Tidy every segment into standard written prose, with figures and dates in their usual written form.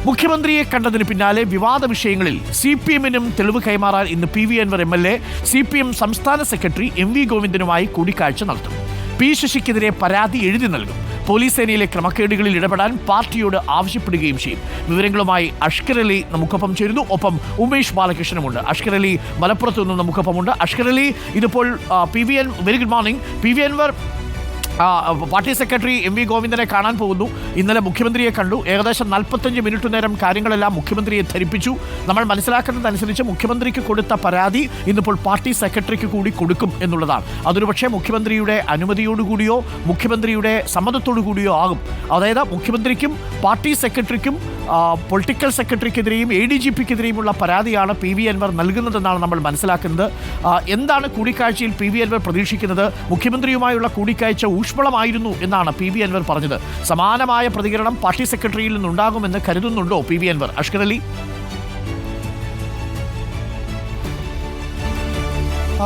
മുഖ്യമന്ത്രിയെ കണ്ടതിന് പിന്നാലെ വിവാദ വിഷയങ്ങളിൽ CPM-നും തെളിവ് കൈമാറാൻ ഇന്ന് PV അൻവർ MLA CPM സംസ്ഥാന സെക്രട്ടറി MV ഗോവിന്ദനുമായി കൂടിക്കാഴ്ച നടത്തും. P ശശിക്കെതിരെ പരാതി എഴുതി നൽകും. പോലീസ് സേനയിലെ ക്രമക്കേടുകളിൽ ഇടപെടാൻ പാർട്ടിയോട് ആവശ്യപ്പെടുകയും ചെയ്യും. വിവരങ്ങളുമായി അഷ്കർ അലി നമുക്കൊപ്പം ചേരുന്നു. ഒപ്പം ഉമേഷ് ബാലകൃഷ്ണനുമുണ്ട്. അഷ്കർ അലി മലപ്പുറത്തു നിന്നും നമുക്കൊപ്പമുണ്ട്. അഷ്കർ അലി, ഇതിപ്പോൾ very good morning. PV Anvar party secretary MV ഗോവിന്ദനെ കാണാൻ പോകുന്നു. ഇന്നലെ മുഖ്യമന്ത്രിയെ കണ്ടു. ഏകദേശം 45 മിനിറ്റ് നേരം കാര്യങ്ങളെല്ലാം മുഖ്യമന്ത്രിയെ ധരിപ്പിച്ചു. നമ്മൾ മനസ്സിലാക്കുന്നതനുസരിച്ച് മുഖ്യമന്ത്രിക്ക് കൊടുത്ത പരാതി ഇന്നിപ്പോൾ പാർട്ടി സെക്രട്ടറിക്ക് കൂടി കൊടുക്കും എന്നുള്ളതാണ്. അതൊരു പക്ഷേ മുഖ്യമന്ത്രിയുടെ അനുമതിയോടുകൂടിയോ മുഖ്യമന്ത്രിയുടെ സമ്മതത്തോടു കൂടിയോ ആകും. അതായത് മുഖ്യമന്ത്രിക്കും പാർട്ടി സെക്രട്ടറിക്കും പൊളിറ്റിക്കൽ സെക്രട്ടറിക്കെതിരെയും ADGP-ക്കെതിരെയുമുള്ള പരാതിയാണ് PV അൻവർ നൽകുന്നതെന്നാണ് നമ്മൾ മനസ്സിലാക്കുന്നത്. എന്താണ് കൂടിക്കാഴ്ചയിൽ PV അൻവർ പ്രതീക്ഷിക്കുന്നത്? മുഖ്യമന്ത്രിയുമായുള്ള കൂടിക്കാഴ്ച ഊഷ്മളമായിരുന്നു എന്നാണ് PV അൻവർ പറഞ്ഞത്. സമാനമായ പ്രതികരണം പാർട്ടി സെക്രട്ടറിയിൽ നിന്നുണ്ടാകുമെന്ന് കരുതുന്നുണ്ടോ PV Anvar? Ashkar Ali.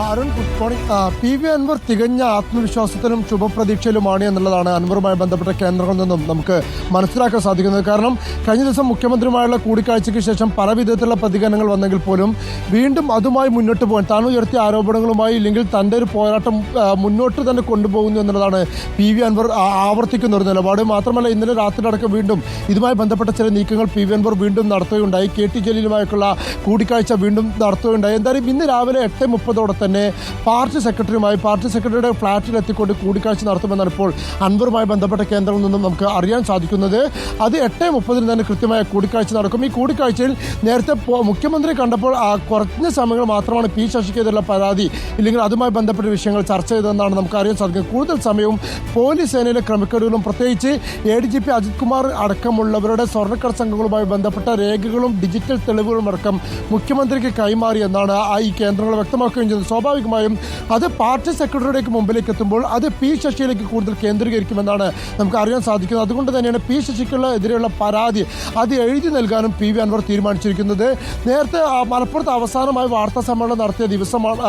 Arun, good morning. PV Anvar തികഞ്ഞ ആത്മവിശ്വാസത്തിലും ശുഭപ്രതീക്ഷയിലുമാണ് എന്നുള്ളതാണ് അൻവറുമായി ബന്ധപ്പെട്ട കേന്ദ്രങ്ങളിൽ നിന്നും നമുക്ക് മനസ്സിലാക്കാൻ സാധിക്കുന്നത്. കാരണം കഴിഞ്ഞ ദിവസം മുഖ്യമന്ത്രിയുമായുള്ള കൂടിക്കാഴ്ചയ്ക്ക് ശേഷം പല വിധത്തിലുള്ള പ്രതികരണങ്ങൾ വന്നെങ്കിൽ പോലും വീണ്ടും അതുമായി മുന്നോട്ട് പോകാൻ, താൻ ഉയർത്തിയ ആരോപണങ്ങളുമായി ഇല്ലെങ്കിൽ തൻ്റെ ഒരു പോരാട്ടം മുന്നോട്ട് തന്നെ കൊണ്ടുപോകുന്നു എന്നുള്ളതാണ് PV അൻവർ ആവർത്തിക്കുന്ന ഒരു നിലപാട്. മാത്രമല്ല ഇന്നലെ രാത്രിയടക്കം വീണ്ടും ഇതുമായി ബന്ധപ്പെട്ട ചില നീക്കങ്ങൾ PV അൻവർ വീണ്ടും നടത്തുകയുണ്ടായി. KT ജലീലുമായിട്ടുള്ള കൂടിക്കാഴ്ച വീണ്ടും നടത്തുകയുണ്ടായി. എന്തായാലും ഇന്ന് രാവിലെ 8:30 തന്നെ പാർട്ടി സെക്രട്ടറിയുടെ ഫ്ളാറ്റിലെത്തിക്കൊണ്ട് കൂടിക്കാഴ്ച നടത്തുമെന്നാണ് ഇപ്പോൾ അൻവറുമായി ബന്ധപ്പെട്ട കേന്ദ്രങ്ങളിൽ നിന്നും നമുക്ക് അറിയാൻ സാധിക്കുന്നത്. അത് 8:30 തന്നെ കൃത്യമായ കൂടിക്കാഴ്ച നടക്കും. ഈ കൂടിക്കാഴ്ചയിൽ നേരത്തെ മുഖ്യമന്ത്രി കണ്ടപ്പോൾ കുറഞ്ഞ സമയങ്ങൾ മാത്രമാണ് P ശശിക്കെതിരെയുള്ള പരാതി ഇല്ലെങ്കിൽ അതുമായി ബന്ധപ്പെട്ട വിഷയങ്ങൾ ചർച്ച ചെയ്തതെന്നാണ് നമുക്ക് അറിയാൻ സാധിക്കുന്നത്. കൂടുതൽ സമയവും പോലീസ് സേനയിലെ ക്രമക്കേടുകളും പ്രത്യേകിച്ച് ADGP അജിത് കുമാർ അടക്കമുള്ളവരുടെ സ്വർണ്ണക്കടത്ത് സംഘങ്ങളുമായി ബന്ധപ്പെട്ട രേഖകളും ഡിജിറ്റൽ തെളിവുകളും അടക്കം മുഖ്യമന്ത്രിക്ക് കൈമാറി എന്നാണ് ഈ കേന്ദ്രങ്ങൾ വ്യക്തമാക്കുകയും ചെയ്തത്. സ്വാഭാവികമായും അത് പാർട്ടി സെക്രട്ടറിയുടെ മുമ്പിലേക്ക് എത്തുമ്പോൾ അത് P ശശിയിലേക്ക് കൂടുതൽ കേന്ദ്രീകരിക്കുമെന്നാണ് നമുക്ക് അറിയാൻ സാധിക്കുന്നത്. അതുകൊണ്ട് തന്നെയാണ് P ശശിക്കെതിരെയുള്ള പരാതി അത് എഴുതി നൽകാനും PV അൻവർ തീരുമാനിച്ചിരിക്കുന്നത്. നേരത്തെ മലപ്പുറത്ത് അവസാനമായി വാർത്താ സമ്മേളനം നടത്തിയ ദിവസമാണ്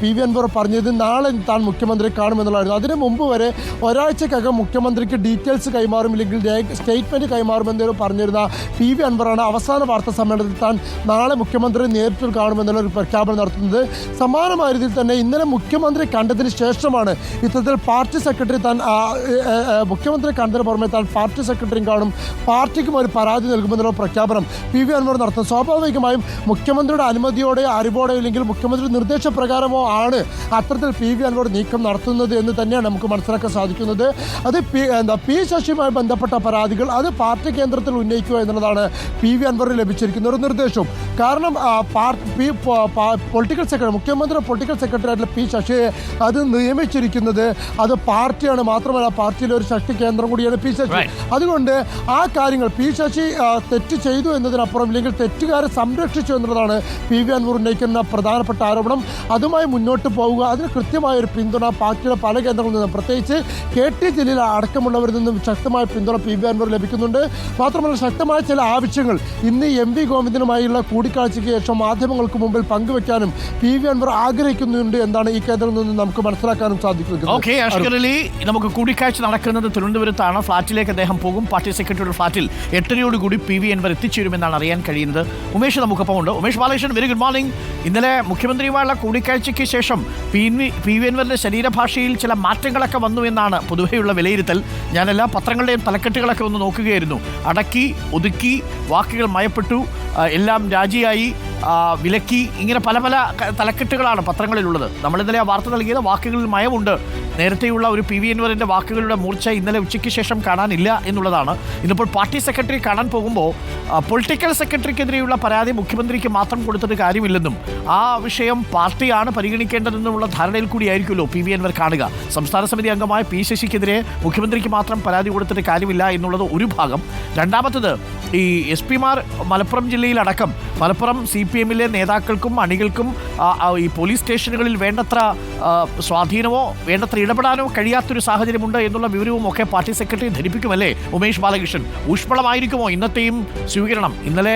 PV അൻവർ പറഞ്ഞത് നാളെ താൻ മുഖ്യമന്ത്രിയെ കാണുമെന്നുള്ളതായിരുന്നു. അതിന് മുമ്പ് വരെ ഒരാഴ്ചക്കകം മുഖ്യമന്ത്രിക്ക് ഡീറ്റെയിൽസ് കൈമാറും ഇല്ലെങ്കിൽ സ്റ്റേറ്റ്മെൻറ്റ് കൈമാറുമെന്ന് പറഞ്ഞിരുന്ന PV അൻവറാണ് അവസാന വാർത്താ സമ്മേളനത്തിൽ താൻ നാളെ മുഖ്യമന്ത്രി നേരിട്ട് കാണുമെന്നുള്ള ഒരു പ്രഖ്യാപനം നടത്തുന്നത്. സമാനമായ രീതിയിൽ തന്നെ ഇന്നലെ മുഖ്യമന്ത്രി കണ്ടതിന് ശേഷമാണ് ഇത്തരത്തിൽ പാർട്ടി സെക്രട്ടറി താൻ മുഖ്യമന്ത്രി കണ്ടതിന് പുറമെ താൻ പാർട്ടി സെക്രട്ടറിയും കാണും, പാർട്ടിക്കും ഒരു പരാതി നൽകുമെന്നുള്ള പ്രഖ്യാപനം PV അൻവർ നടത്തും. സ്വാഭാവികമായും മുഖ്യമന്ത്രിയുടെ അനുമതിയോടെ അറിവോടെ ഇല്ലെങ്കിൽ മുഖ്യമന്ത്രി നിർദ്ദേശപ്രകാരമോ ആണ് അത്തരത്തിൽ PV അൻവർ നീക്കം നടത്തുന്നത് എന്ന് തന്നെയാണ് നമുക്ക് മനസ്സിലാക്കാൻ സാധിക്കുന്നത്. അത് P ശശിയുമായി ബന്ധപ്പെട്ട പരാതികൾ അത് പാർട്ടി കേന്ദ്രത്തിൽ ഉന്നയിക്കുക എന്നുള്ളതാണ് PV അൻവറിന് ലഭിച്ചിരിക്കുന്ന ഒരു നിർദ്ദേശവും. കാരണം പൊളിറ്റിക്കൽ സെക്രട്ടറി മുഖ്യമന്ത്രി പൊളിറ്റിക്കൽ സെക്രട്ടറി ആയിട്ടുള്ള P ശശിയെ അത് നിയമിച്ചിരിക്കുന്നത് അത് പാർട്ടിയാണ്. മാത്രമല്ല പാർട്ടിയിലെ ഒരു ശക്തി കേന്ദ്രം കൂടിയാണ് P ശശി. അതുകൊണ്ട് ആ കാര്യങ്ങൾ P ശശി തെറ്റ് ചെയ്തു എന്നതിനപ്പുറം ഇല്ലെങ്കിൽ തെറ്റുകാരെ സംരക്ഷിച്ചു എന്നുള്ളതാണ് PV അൻവർ ഉന്നയിക്കുന്ന പ്രധാനപ്പെട്ട ആരോപണം. അതുമായി മുന്നോട്ട് പോവുക, അതിന് കൃത്യമായ ഒരു പിന്തുണ പാർട്ടിയുടെ പല കേന്ദ്രങ്ങളിൽ നിന്നും പ്രത്യേകിച്ച് KT ജലീൽ അടക്കമുള്ളവരിൽ നിന്നും ശക്തമായ പിന്തുണ PV അൻവർ ലഭിക്കുന്നുണ്ട്. മാത്രമല്ല ശക്തമായ ചില ആവശ്യങ്ങൾ ഇന്ന് MV ഗോവിന്ദനുമായുള്ള കൂടിക്കാഴ്ചയ്ക്ക് ശേഷം മാധ്യമങ്ങൾക്ക് മുമ്പിൽ പങ്കുവെക്കാനും PV അൻവർ ആഗ്രഹിക്കുന്നുണ്ട് എന്നാണ് ഈ കേന്ദ്രത്തിൽ നിന്ന് നമുക്ക് മനസ്സിലാക്കാനും സാധിക്കുന്നത്. ഓക്കെ അഷ്കർ അലി, നമുക്ക് കൂടിക്കാഴ്ച നടക്കുന്നത് തിരുവനന്തപുരത്താണ്. ഫ്ളാറ്റിലേക്ക് അദ്ദേഹം പോകും. പാർട്ടി സെക്രട്ടറിയുടെ ഫ്ളാറ്റിൽ 8:30 PV അൻവർ എത്തിച്ചേരുമെന്നാണ് അറിയാൻ കഴിയുന്നത്. ഉമേഷ് നമുക്കൊപ്പം ഉണ്ട്. Umesh Balakrishnan, very good morning. ഇന്നലെ മുഖ്യമന്ത്രിയുമായുള്ള കൂടിക്കാഴ്ചയ്ക്ക് ശേഷം PV അൻവറിന്റെ ശരീരഭാഷയിൽ ചില മാറ്റങ്ങളൊക്കെ വന്നു എന്നാണ് പൊതുവെയുള്ള വിലയിരുത്തൽ. ഞാൻ എല്ലാ പത്രങ്ങളുടെയും തലക്കെട്ടുകളൊക്കെ ഒന്ന് നോക്കുകയായിരുന്നു. അടക്കി ഒതുക്കി, വാക്കുകൾ മയപ്പെട്ടു, എല്ലാം രാജിയായി, വിലക്കി, ഇങ്ങനെ പല തലക്കെട്ടുകളാണ് പത്രങ്ങളിലുള്ളത്. നമ്മൾ ഇന്നലെ ആ വാർത്ത നൽകിയത് വാക്കുകളിൽ മയമുണ്ട്. നേരത്തെയുള്ള ഒരു PV അൻവറിൻ്റെ വാക്കുകളുടെ മൂർച്ച ഇന്നലെ ഉച്ചയ്ക്ക് ശേഷം കാണാനില്ല എന്നുള്ളതാണ്. ഇന്നിപ്പോൾ പാർട്ടി സെക്രട്ടറി കാണാൻ പോകുമ്പോൾ പൊളിറ്റിക്കൽ സെക്രട്ടറിക്കെതിരെയുള്ള പരാതി മുഖ്യമന്ത്രിക്ക് മാത്രം കൊടുത്തിട്ട് കാര്യമില്ലെന്നും ആ വിഷയം പാർട്ടിയാണ് പരിഗണിക്കേണ്ടതെന്നുമുള്ള ധാരണയിൽ കൂടിയായിരിക്കുമല്ലോ PV അൻവർ കാണുക. സംസ്ഥാന സമിതി അംഗമായ P ശശിക്കെതിരെ മുഖ്യമന്ത്രിക്ക് മാത്രം പരാതി കൊടുത്തിട്ട് കാര്യമില്ല എന്നുള്ളത് ഒരു ഭാഗം. രണ്ടാമത്തത്, ഈ SP-മാർ മലപ്പുറം ജില്ലയിലടക്കം മലപ്പുറം CPM-ലെ നേതാക്കൾക്കും അണികൾക്കും ഈ പോലീസ് സ്റ്റേഷനുകളിൽ വേണ്ടത്ര സ്വാധീനമോ വേണ്ടത്ര ഇടപെടാനോ കഴിയാത്തൊരു സാഹചര്യമുണ്ട് എന്നുള്ള വിവരവും ഒക്കെ പാർട്ടി സെക്രട്ടറി ധരിപ്പിക്കുമല്ലേ ഉമേഷ് ബാലകൃഷ്ണൻ? ഊഷ്മളമായിരിക്കുമോ ഇന്നത്തെയും സ്വീകരണം? ഇന്നലെ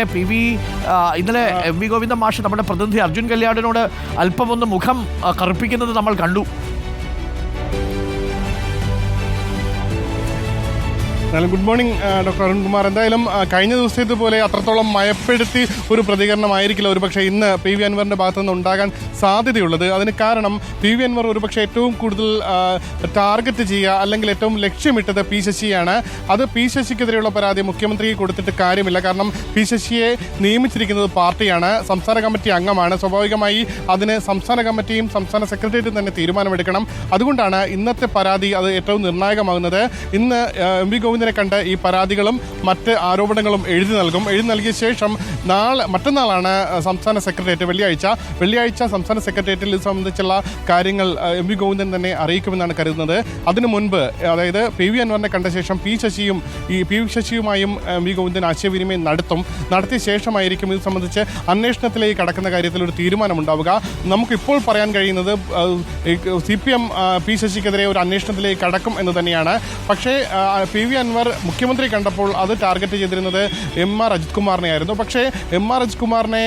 MV ഗോവിന്ദൻ മാഷ് നമ്മുടെ പ്രതിനിധി അർജുൻ കല്യാടിനോട് അല്പം ഒന്ന് മുഖം കറുപ്പിക്കുന്നത് നമ്മൾ കണ്ടു. Good morning doctor Arunkumar. എന്തായാലും കഴിഞ്ഞ ദിവസത്തേതുപോലെ അത്രത്തോളം മയപ്പെടുത്തി ഒരു പ്രതികരണമായിരിക്കില്ല ഒരുപക്ഷെ ഇന്ന് പി വി അൻവറിൻ്റെ ഭാഗത്തു നിന്ന് ഉണ്ടാകാൻ സാധ്യതയുള്ളത്. അതിന് കാരണം പി വി അൻവർ ഒരുപക്ഷെ ഏറ്റവും കൂടുതൽ ടാർഗറ്റ് ചെയ്യുക അല്ലെങ്കിൽ ഏറ്റവും ലക്ഷ്യമിട്ടത് പി ശശിയാണ്. അത് പി ശശിക്കെതിരെയുള്ള പരാതി മുഖ്യമന്ത്രിക്ക് കൊടുത്തിട്ട് കാര്യമില്ല. കാരണം പി ശശിയെ നിയമിച്ചിരിക്കുന്നത് പാർട്ടിയാണ്, സംസ്ഥാന കമ്മിറ്റി അംഗമാണ്. സ്വാഭാവികമായി അതിന് സംസ്ഥാന കമ്മിറ്റിയും സംസ്ഥാന സെക്രട്ടേറിയറ്റും തന്നെ തീരുമാനമെടുക്കണം. അതുകൊണ്ടാണ് ഇന്നത്തെ പരാതി അത് ഏറ്റവും നിർണായകമാകുന്നത്. ഇന്ന് എം വി ഗോവിന്ദനെ കണ്ട് ഈ പരാതികളും മറ്റ് ആരോപണങ്ങളും എഴുതി നൽകിയ ശേഷം മറ്റന്നാളാണ് സംസ്ഥാന സെക്രട്ടേറിയറ്റ് വെള്ളിയാഴ്ച സംസ്ഥാന സെക്രട്ടേറിയറ്റിൽ ഇത് സംബന്ധിച്ചുള്ള കാര്യങ്ങൾ എം വി ഗോവിന്ദൻ തന്നെ അറിയിക്കുമെന്നാണ് കരുതുന്നത്. അതിനു മുൻപ് അതായത് പി വി അൻവറിനെ കണ്ട ശേഷം പി ശശിയുമായും എം വി ഗോവിന്ദൻ ആശയവിനിമയം നടത്തിയ ശേഷമായിരിക്കും ഇത് സംബന്ധിച്ച് അന്വേഷണത്തിലേക്ക് കടക്കുന്ന കാര്യത്തിൽ ഒരു തീരുമാനമുണ്ടാവുക. നമുക്കിപ്പോൾ പറയാൻ കഴിയുന്നത് CPM പി ശശിക്കെതിരെ ഒരു അന്വേഷണത്തിലേക്ക് കടക്കും എന്ന് തന്നെയാണ്. പക്ഷേ പി വി അൻവർ മുഖ്യമന്ത്രി കണ്ടപ്പോൾ അത് ടാർഗറ്റ് ചെയ്തിരുന്നത് MR അജിത് കുമാറിനെ ആയിരുന്നു. പക്ഷേ MR അജിത് കുമാറിനെ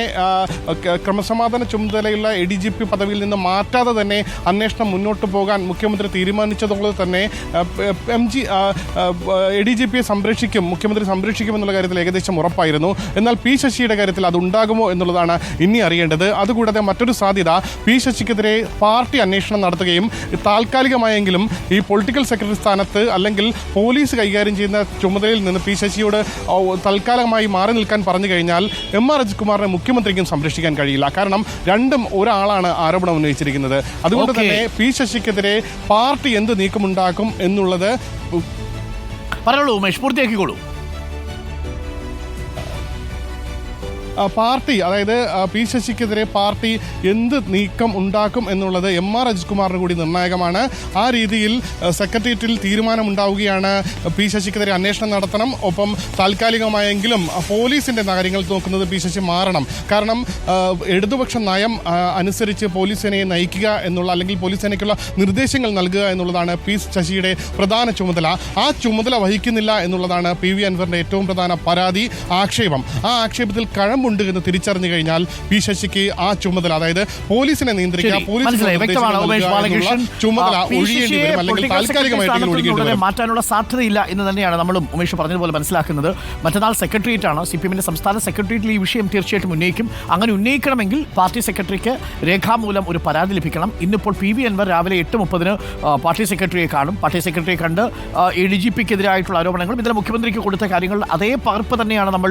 ക്രമസമാധാന ചുമതലയുള്ള ADGP പദവിയിൽ നിന്ന് മാറ്റാതെ തന്നെ അന്വേഷണം മുന്നോട്ട് പോകാൻ മുഖ്യമന്ത്രി തീരുമാനിച്ചതുപോലെ തന്നെ ADGPയെ മുഖ്യമന്ത്രി സംരക്ഷിക്കുമെന്നുള്ള കാര്യത്തിൽ ഏകദേശം ഉറപ്പായിരുന്നു. എന്നാൽ പി ശശിയുടെ കാര്യത്തിൽ അതുണ്ടാകുമോ എന്നുള്ളതാണ് ഇനി അറിയേണ്ടത്. അതുകൂടാതെ മറ്റൊരു സാധ്യത പി ശശിക്കെതിരെ പാർട്ടി അന്വേഷണം നടത്തുകയും താൽക്കാലികമായെങ്കിലും ഈ പൊളിറ്റിക്കൽ സെക്രട്ടറി സ്ഥാനത്ത് അല്ലെങ്കിൽ പോലീസ് കൈകാര്യം ചെയ്യുന്ന ചുമതലയിൽ നിന്ന് പി ശശിയോട് തൽക്കാലമായി മാറി നിൽക്കാൻ പറഞ്ഞു കഴിഞ്ഞാൽ MR അജിത് കുമാറിനെ മുഖ്യമന്ത്രിക്കും സംരക്ഷിക്കാൻ കഴിയില്ല. കാരണം രണ്ടും ഒരാളാണ് ആരോപണം ഉന്നയിച്ചിരിക്കുന്നത്. അതുകൊണ്ട് തന്നെ പി ശശിക്കെതിരെ പാർട്ടി എന്ത് നീക്കമുണ്ടാക്കും എന്നുള്ളത് പറഞ്ഞോളൂ ഉമേഷ്, പൂർത്തിയാക്കിക്കോളൂ. പാർട്ടി അതായത് പി ശശിക്കെതിരെ പാർട്ടി എന്ത് നീക്കം ഉണ്ടാക്കും എന്നുള്ളത് MR അജിത് കുമാറിന് കൂടി നിർണായകമാണ്. ആ രീതിയിൽ സെക്രട്ടേറിയറ്റിൽ തീരുമാനമുണ്ടാവുകയാണ്. പി ശശിക്കെതിരെ അന്വേഷണം നടത്തണം. ഒപ്പം താൽക്കാലികമായെങ്കിലും പോലീസിൻ്റെ കാര്യങ്ങൾ നോക്കുന്നത് പി ശശി മാറണം. കാരണം ഇടതുപക്ഷ നയം അനുസരിച്ച് പോലീസ് സേനയെ നയിക്കുക എന്നുള്ള അല്ലെങ്കിൽ പോലീസ് സേനയ്ക്കുള്ള നിർദ്ദേശങ്ങൾ നൽകുക എന്നുള്ളതാണ് പി ശശിയുടെ പ്രധാന ചുമതല. ആ ചുമതല വഹിക്കുന്നില്ല എന്നുള്ളതാണ് പി വി അൻവറിൻ്റെ ഏറ്റവും പ്രധാന പരാതി, ആക്ഷേപം. ആ ആക്ഷേപത്തിൽ കഴമ്പുണ്ട് എന്ന് തിരിച്ചറിഞ്ഞു കഴിഞ്ഞാൽ പി ശശിക്ക് ആ ചുമതല അതായത് പോലീസിനെ നിയന്ത്രിക്കുക, മാറ്റാനുള്ള സാധ്യതയില്ല എന്ന് തന്നെയാണ് നമ്മളും ഉമേഷ് പറഞ്ഞതുപോലെ മനസ്സിലാക്കുന്നത്. മറ്റന്നാൾ സെക്രട്ടേറിയറ്റാണ്, CPM സംസ്ഥാന സെക്രട്ടേറിയറ്റിൽ ഈ വിഷയം തീർച്ചയായിട്ടും ഉന്നയിക്കും. അങ്ങനെ ഉന്നയിക്കണമെങ്കിൽ പാർട്ടി സെക്രട്ടറിക്ക് രേഖാമൂലം ഒരു പരാതി ലഭിക്കണം. ഇന്നിപ്പോൾ പി വി അൻവർ രാവിലെ 8:30 പാർട്ടി സെക്രട്ടറിയെ കാണും. പാർട്ടി സെക്രട്ടറിയെ കണ്ട് ADGPക്കെതിരായിട്ടുള്ള ആരോപണങ്ങളും ഇന്നലെ മുഖ്യമന്ത്രിക്ക് കൊടുത്ത കാര്യങ്ങൾ അതേ പകർപ്പ് തന്നെയാണ് നമ്മൾ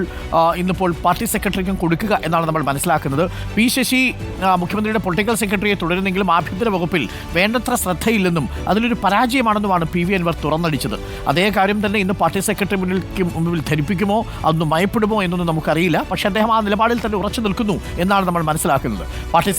ഇന്നിപ്പോൾ പാർട്ടി സെക്രട്ടറിക്കും കൊടുക്കുക എന്നാണ് നമ്മൾ മനസ്സിലാക്കുന്നത്. പി ശശി മുഖ്യമന്ത്രിയുടെ പൊളിറ്റിക്കൽ സെക്രട്ടറിയെ തുടരുന്നെങ്കിലും ആഭ്യന്തര വകുപ്പിൽ വേണ്ടത്ര ശ്രദ്ധയില്ലെന്നും അതിലൊരു പരാജയമാണെന്നുമാണ് പി വി അൻവർ തുറന്നടിച്ചത്. അതേ കാര്യം തന്നെ ഇന്ന് പാർട്ടി സെക്രട്ടറി മുന്നിൽ ധരിപ്പിക്കുമോ, അതൊന്നും ഭയപ്പെടുമോ എന്നൊന്നും നമുക്കറിയില്ല. പക്ഷേ അദ്ദേഹം ആ നിലപാടിൽ തന്നെ ഉറച്ചു നിൽക്കുന്നു എന്നാണ് നമ്മൾ മനസ്സിലാക്കുന്നത്. പാർട്ടി